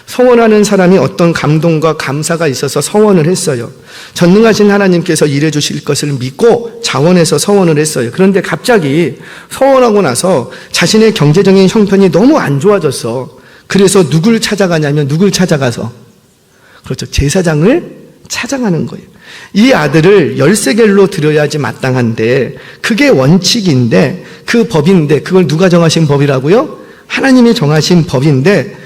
[SPEAKER 1] 서원하는 사람이 어떤 감동과 감사가 있어서 서원을 했어요. 전능하신 하나님께서 일해 주실 것을 믿고 자원해서 서원을 했어요. 그런데 갑자기 서원하고 나서 자신의 경제적인 형편이 너무 안 좋아졌어. 그래서 누굴 찾아가냐면 누굴 찾아가서 그렇죠. 제사장을 찾아가는 거예요. 이 아들을 13겔로 드려야지 마땅한데 그게 원칙인데 그 법인데 그걸 누가 정하신 법이라고요? 하나님이 정하신 법인데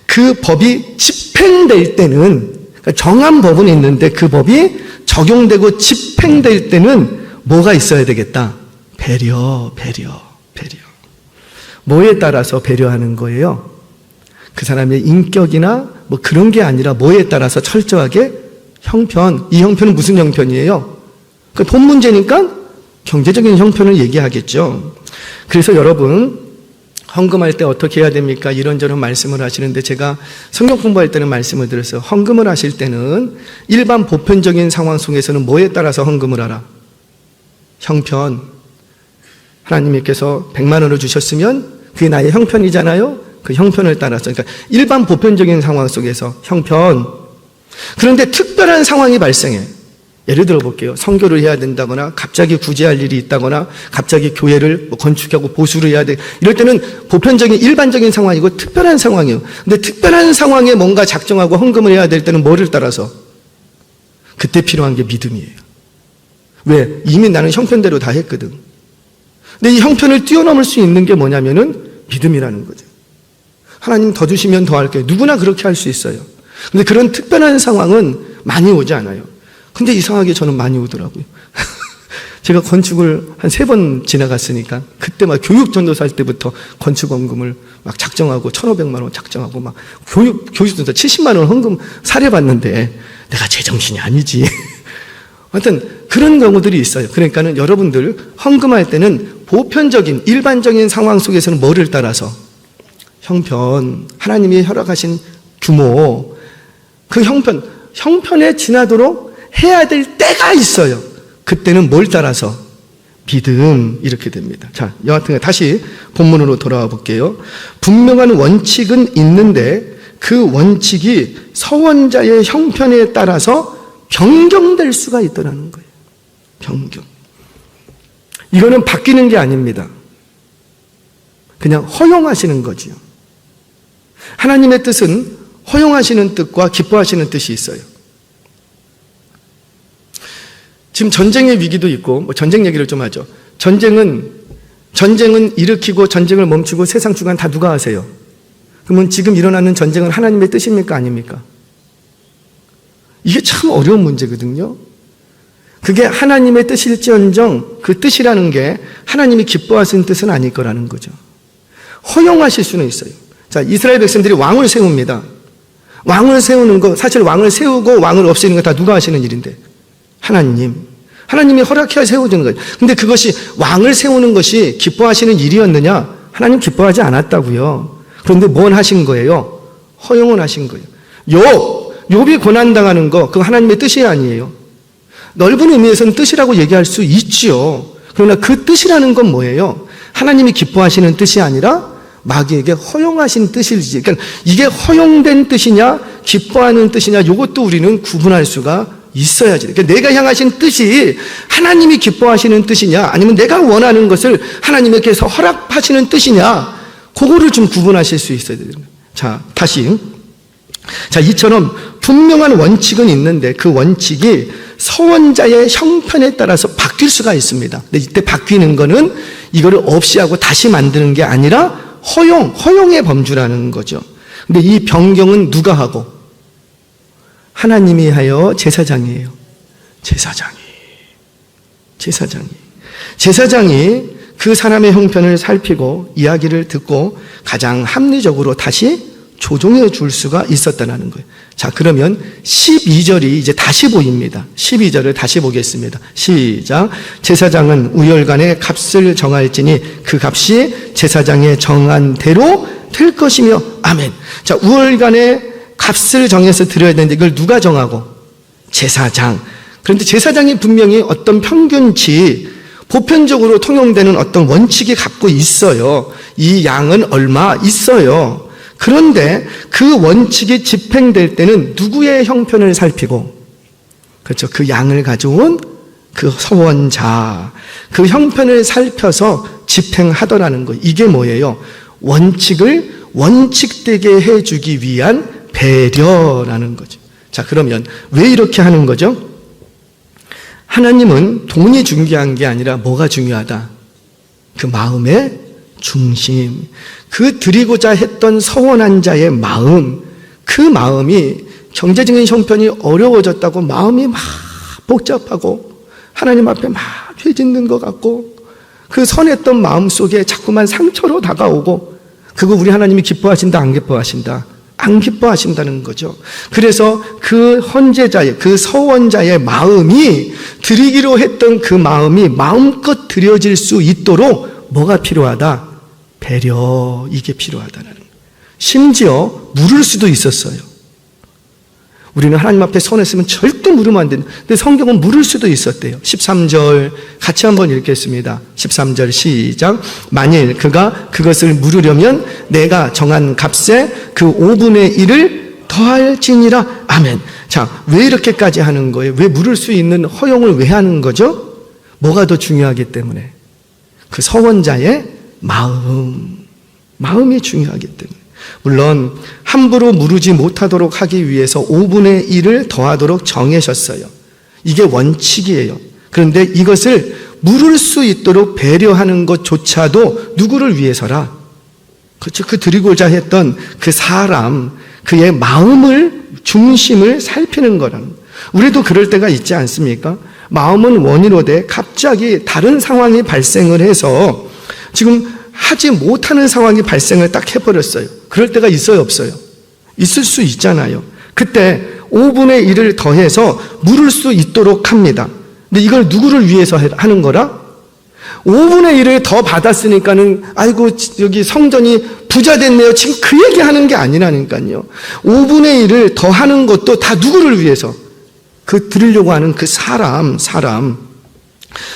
[SPEAKER 1] 그 법이 집행될 때는 정한 법은 있는데 그 법이 적용되고 집행될 때는 뭐가 있어야 되겠다? 배려. 뭐에 따라서 배려하는 거예요? 그 사람의 인격이나 뭐 그런 게 아니라 뭐에 따라서 철저하게 형편. 이 형편은 무슨 형편이에요? 그 돈 문제니까 경제적인 형편을 얘기하겠죠. 그래서 여러분 헌금할 때 어떻게 해야 됩니까? 이런저런 말씀을 하시는데 제가 성경 공부할 때는 말씀을 드렸어요. 헌금을 하실 때는 일반 보편적인 상황 속에서는 뭐에 따라서 헌금을 하라? 형편. 하나님께서 100만 원을 주셨으면 그게 나의 형편이잖아요. 그 형편을 따라서. 그러니까 일반 보편적인 상황 속에서 형편. 그런데 특별한 상황이 발생해. 예를 들어 볼게요. 선교를 해야 된다거나 갑자기 구제할 일이 있다거나 갑자기 교회를 건축하고 보수를 해야 돼. 이럴 때는 보편적인 일반적인 상황이고 특별한 상황이에요. 근데 특별한 상황에 뭔가 작정하고 헌금을 해야 될 때는 뭐를 따라서? 그때 필요한 게 믿음이에요. 왜? 이미 나는 형편대로 다 했거든. 근데 이 형편을 뛰어넘을 수 있는 게 뭐냐면은 믿음이라는 거죠. 하나님 더 주시면 더 할게요. 누구나 그렇게 할 수 있어요. 근데 그런 특별한 상황은 많이 오지 않아요. 근데 이상하게 저는 많이 오더라고요. 제가 건축을 한 3번 지나갔으니까 그때 막 교육 전도사 할 때부터 건축원금을 막 작정하고 1,500만 원 작정하고 막 교육 전도사 70만 원 헌금 사례받는데 내가 제정신이 아니지. 하여튼 그런 경우들이 있어요. 그러니까는 여러분들 헌금할 때는 보편적인 일반적인 상황 속에서는 뭐를 따라서? 형편, 하나님이 허락하신 규모, 그 형편에 지나도록 해야 될 때가 있어요. 그때는 뭘 따라서? 믿음, 이렇게 됩니다. 자, 여하튼 다시 본문으로 돌아와 볼게요. 분명한 원칙은 있는데 그 원칙이 서원자의 형편에 따라서 변경될 수가 있더라는 거예요. 변경. 이거는 바뀌는 게 아닙니다. 그냥 허용하시는 거지요. 하나님의 뜻은 허용하시는 뜻과 기뻐하시는 뜻이 있어요. 지금 전쟁의 위기도 있고, 전쟁 얘기를 좀 하죠. 전쟁은 일으키고 전쟁을 멈추고 세상 주관 다 누가 하세요? 그러면 지금 일어나는 전쟁은 하나님의 뜻입니까? 아닙니까? 이게 참 어려운 문제거든요. 그게 하나님의 뜻일지언정 그 뜻이라는 게 하나님이 기뻐하시는 뜻은 아닐 거라는 거죠. 허용하실 수는 있어요. 자, 이스라엘 백성들이 왕을 세웁니다. 왕을 세우는 거, 사실 왕을 세우고 왕을 없애는 거 다 누가 하시는 일인데? 하나님이 허락해야 세워지는 거예요. 근데 그것이 왕을 세우는 것이 기뻐하시는 일이었느냐? 하나님 기뻐하지 않았다고요. 그런데 뭘 하신 거예요? 허용을 하신 거예요. 욥이 고난당하는 거, 그거 하나님의 뜻이 아니에요. 넓은 의미에서는 뜻이라고 얘기할 수 있지요. 그러나 그 뜻이라는 건 뭐예요? 하나님이 기뻐하시는 뜻이 아니라 마귀에게 허용하신 뜻이지. 그러니까 이게 허용된 뜻이냐, 기뻐하는 뜻이냐, 이것도 우리는 구분할 수가 있어야지. 그러니까 내가 향하신 뜻이 하나님이 기뻐하시는 뜻이냐, 아니면 내가 원하는 것을 하나님께서 허락하시는 뜻이냐, 그거를 좀 구분하실 수 있어야 돼요. 자, 다시. 자, 이처럼 분명한 원칙은 있는데 그 원칙이 서원자의 형편에 따라서 바뀔 수가 있습니다. 근데 이때 바뀌는 거는 이거를 없이 하고 다시 만드는 게 아니라 허용의 범주라는 거죠. 근데 이 변경은 누가 하고? 하나님이 하여 제사장이에요. 제사장이 그 사람의 형편을 살피고 이야기를 듣고 가장 합리적으로 다시 조정해 줄 수가 있었다는 거예요. 자, 그러면 12절이 이제 다시 보입니다. 12절을 다시 보겠습니다. 시작. 제사장은 우열간에 값을 정할지니 그 값이 제사장의 정한 대로 될 것이며 아멘. 자, 우열간에 값을 정해서 드려야 되는데 이걸 누가 정하고? 제사장. 그런데 제사장이 분명히 어떤 평균치, 보편적으로 통용되는 어떤 원칙이 갖고 있어요. 이 양은 얼마 있어요. 그런데 그 원칙이 집행될 때는 누구의 형편을 살피고, 그렇죠, 그 양을 가져온 그 서원자, 그 형편을 살펴서 집행하더라는 거예요. 이게 뭐예요? 원칙을 원칙되게 해주기 위한 배려라는 거죠. 자, 그러면 왜 이렇게 하는 거죠? 하나님은 돈이 중요한 게 아니라 뭐가 중요하다? 그 마음의 중심, 그 드리고자 했던 서원한 자의 마음, 그 마음이 경제적인 형편이 어려워졌다고 마음이 막 복잡하고 하나님 앞에 막 죄짓는 것 같고 그 선했던 마음 속에 자꾸만 상처로 다가오고, 그거 우리 하나님이 기뻐하신다, 안 기뻐하신다? 안 기뻐하신다는 거죠. 그래서 그 헌제자의, 그 서원자의 마음이 드리기로 했던 그 마음이 마음껏 드려질 수 있도록 뭐가 필요하다? 배려, 이게 필요하다는 거예요. 심지어 물을 수도 있었어요. 우리는 하나님 앞에 선했으면 절대 물으면 안 된다. 근데 성경은 물을 수도 있었대요. 13절 같이 한번 읽겠습니다. 13절 시작. 만일 그가 그것을 물으려면 내가 정한 값에 그 5분의 1을 더할지니라. 아멘. 자, 왜 이렇게까지 하는 거예요? 왜 물을 수 있는 허용을 왜 하는 거죠? 뭐가 더 중요하기 때문에? 그 서원자의 마음이 중요하기 때문에. 물론 함부로 무르지 못하도록 하기 위해서 5분의 1을 더하도록 정하셨어요. 이게 원칙이에요. 그런데 이것을 물을 수 있도록 배려하는 것조차도 누구를 위해서라? 그렇죠. 그 드리고자 했던 그 사람, 그의 마음을, 중심을 살피는 거라는. 우리도 그럴 때가 있지 않습니까? 마음은 원이로되 갑자기 다른 상황이 발생을 해서 지금 하지 못하는 상황이 발생을 딱 해버렸어요. 그럴 때가 있어요, 없어요? 있을 수 있잖아요. 그때 5분의 1을 더해서 물을 수 있도록 합니다. 근데 이걸 누구를 위해서 하는 거라? 5분의 1을 더 받았으니까는 아이고 여기 성전이 부자 됐네요. 지금 그 얘기하는 게 아니라니까요. 5분의 1을 더 하는 것도 다 누구를 위해서? 그 드리려고 하는 그 사람.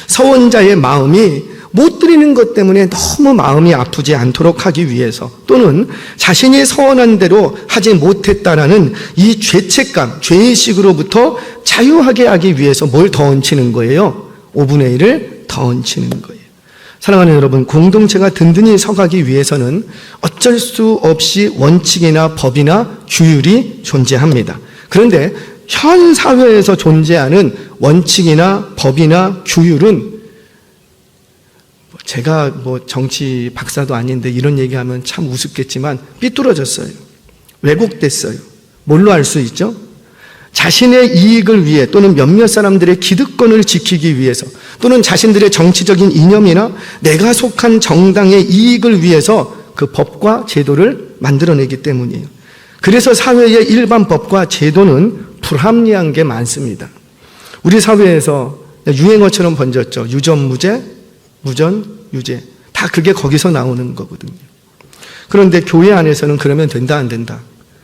[SPEAKER 1] 서원자의 마음이 못 드리는 것 때문에 너무 마음이 아프지 않도록 하기 위해서, 또는 자신이 서원한 대로 하지 못했다라는 이 죄책감, 죄의식으로부터 자유하게 하기 위해서 뭘 더 얹히는 거예요? 5분의 1을 더 얹히는 거예요. 사랑하는 여러분, 공동체가 든든히 서가기 위해서는 어쩔 수 없이 원칙이나 법이나 규율이 존재합니다. 그런데 현 사회에서 존재하는 원칙이나 법이나 규율은, 제가 정치 박사도 아닌데 이런 얘기하면 참 우습겠지만 삐뚤어졌어요. 왜곡됐어요. 뭘로 알 수 있죠? 자신의 이익을 위해, 또는 몇몇 사람들의 기득권을 지키기 위해서, 또는 자신들의 정치적인 이념이나 내가 속한 정당의 이익을 위해서 그 법과 제도를 만들어내기 때문이에요. 그래서 사회의 일반 법과 제도는 불합리한 게 많습니다. 우리 사회에서 유행어처럼 번졌죠. 유전무죄, 무전, 유죄. 다 그게 거기서 나오는 거거든요. 그런데 교회 안에서는 그러면 된다, 안 된다?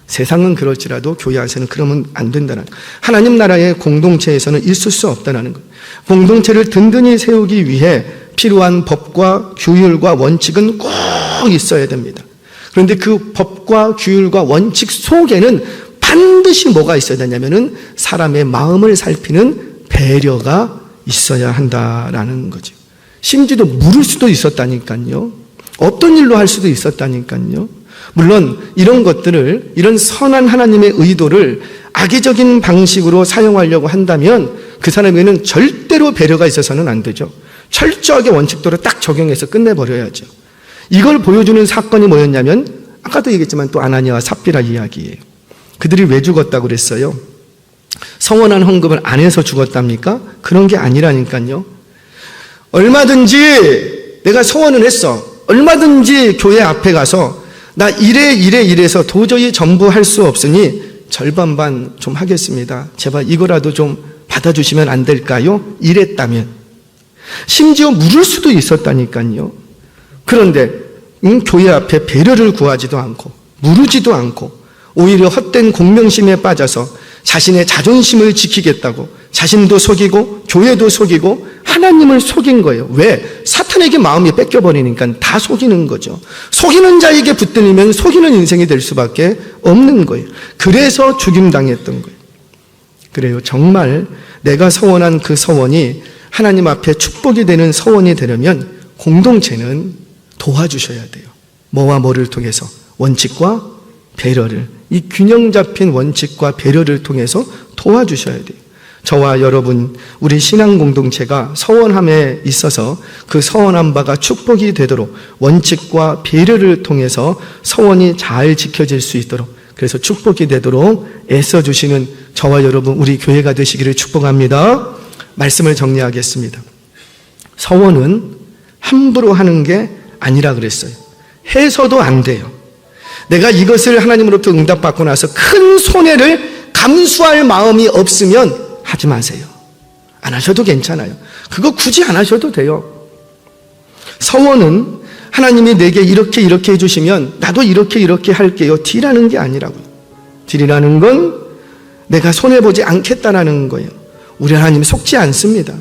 [SPEAKER 1] 세상은 그럴지라도 교회 안에서는 그러면 안 된다는, 하나님 나라의 공동체에서는 있을 수 없다는 것. 공동체를 든든히 세우기 위해 필요한 법과 규율과 원칙은 꼭 있어야 됩니다. 그런데 그 법과 규율과 원칙 속에는 반드시 뭐가 있어야 되냐면은 사람의 마음을 살피는 배려가 있어야 한다라는 거죠. 심지어 물을 수도 있었다니까요. 없던 일로 할 수도 있었다니까요. 물론 이런 것들을, 이런 선한 하나님의 의도를 악의적인 방식으로 사용하려고 한다면 그 사람에게는 절대로 배려가 있어서는 안 되죠. 철저하게 원칙대로 딱 적용해서 끝내버려야죠. 이걸 보여주는 사건이 뭐였냐면, 아까도 얘기했지만 또 아나니아와 삽비라 이야기예요. 그들이 왜 죽었다고 그랬어요? 서원한 헌금을 안 해서 죽었답니까? 그런 게 아니라니까요. 얼마든지 내가 서원을 했어. 얼마든지 교회 앞에 가서 나 이래서 도저히 전부 할 수 없으니 절반만 좀 하겠습니다. 제발 이거라도 좀 받아주시면 안 될까요? 이랬다면. 심지어 물을 수도 있었다니까요. 그런데 교회 앞에 배려를 구하지도 않고 물으지도 않고 오히려 헛된 공명심에 빠져서 자신의 자존심을 지키겠다고 자신도 속이고 교회도 속이고 하나님을 속인 거예요. 왜? 사탄에게 마음이 뺏겨버리니까 다 속이는 거죠. 속이는 자에게 붙들리면 속이는 인생이 될 수밖에 없는 거예요. 그래서 죽임당했던 거예요. 그래요. 정말 내가 서원한 그 서원이 하나님 앞에 축복이 되는 서원이 되려면 공동체는 도와주셔야 돼요. 뭐와 뭐를 통해서? 원칙과 배려를, 이 균형 잡힌 원칙과 배려를 통해서 도와주셔야 돼요. 저와 여러분, 우리 신앙 공동체가 서원함에 있어서 그 서원한 바가 축복이 되도록 원칙과 배려를 통해서 서원이 잘 지켜질 수 있도록, 그래서 축복이 되도록 애써주시는 저와 여러분, 우리 교회가 되시기를 축복합니다. 말씀을 정리하겠습니다. 서원은 함부로 하는 게 아니라 그랬어요. 해서도 안 돼요. 내가 이것을 하나님으로부터 응답받고 나서 큰 손해를 감수할 마음이 없으면 하지 마세요. 안 하셔도 괜찮아요. 그거 굳이 안 하셔도 돼요. 서원은 하나님이 내게 이렇게 해주시면 나도 이렇게 할게요. 딜하는 게 아니라고요. 딜이라는 건 내가 손해보지 않겠다라는 거예요. 우리 하나님이 속지 않습니다.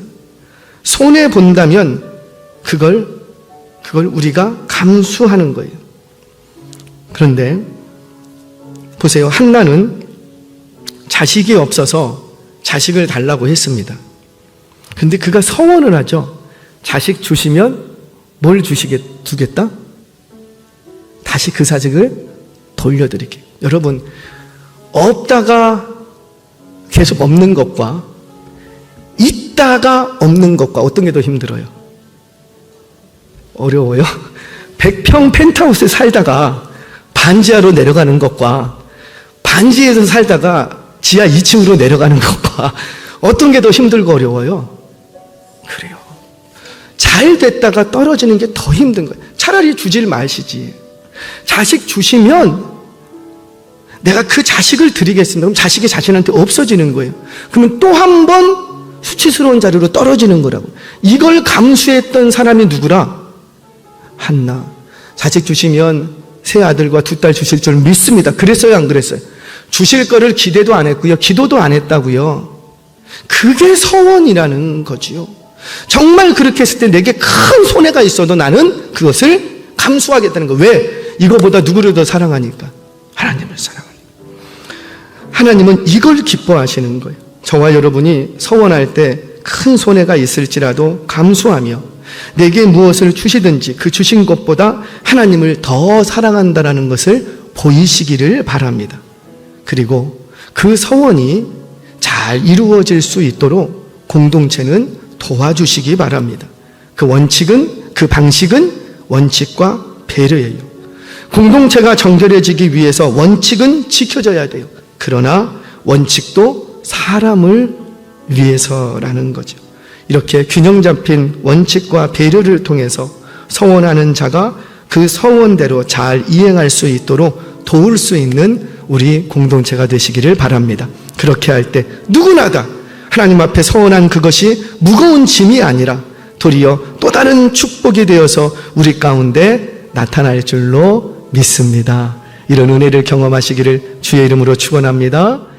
[SPEAKER 1] 손해본다면 그걸 우리가 감수하는 거예요. 그런데 보세요. 한나는 자식이 없어서 자식을 달라고 했습니다. 근데 그가 서원을 하죠. 자식 주시면 뭘 주겠다? 다시 그 자식을 돌려드리게. 여러분, 없다가 계속 없는 것과 있다가 없는 것과 어떤 게 더 힘들어요? 어려워요? 100평 펜트하우스에 살다가 반지하로 내려가는 것과 반지에서 살다가 지하 2층으로 내려가는 것과 어떤 게 더 힘들고 어려워요? 그래요. 잘 됐다가 떨어지는 게 더 힘든 거예요. 차라리 주질 마시지. 자식 주시면 내가 그 자식을 드리겠습니다. 그럼 자식이 자신한테 없어지는 거예요. 그러면 또 한 번 수치스러운 자리로 떨어지는 거라고. 이걸 감수했던 사람이 누구라? 한나. 자식 주시면 새 아들과 2딸 주실 줄 믿습니다. 그랬어요, 안 그랬어요? 주실 거를 기대도 안 했고요. 기도도 안 했다고요. 그게 서원이라는 거지요. 정말 그렇게 했을 때 내게 큰 손해가 있어도 나는 그것을 감수하겠다는 거. 왜? 이거보다 누구를 더 사랑하니까? 하나님을 사랑하니까. 하나님은 이걸 기뻐하시는 거예요. 저와 여러분이 서원할 때 큰 손해가 있을지라도 감수하며 내게 무엇을 주시든지 그 주신 것보다 하나님을 더 사랑한다는 것을 보이시기를 바랍니다. 그리고 그 서원이 잘 이루어질 수 있도록 공동체는 도와주시기 바랍니다. 그 원칙은, 그 방식은 원칙과 배려예요. 공동체가 정결해지기 위해서 원칙은 지켜져야 돼요. 그러나 원칙도 사람을 위해서라는 거죠. 이렇게 균형 잡힌 원칙과 배려를 통해서 서원하는 자가 그 서원대로 잘 이행할 수 있도록 도울 수 있는 우리 공동체가 되시기를 바랍니다. 그렇게 할 때 누구나 다 하나님 앞에 서원한 그것이 무거운 짐이 아니라 도리어 또 다른 축복이 되어서 우리 가운데 나타날 줄로 믿습니다. 이런 은혜를 경험하시기를 주의 이름으로 축원합니다.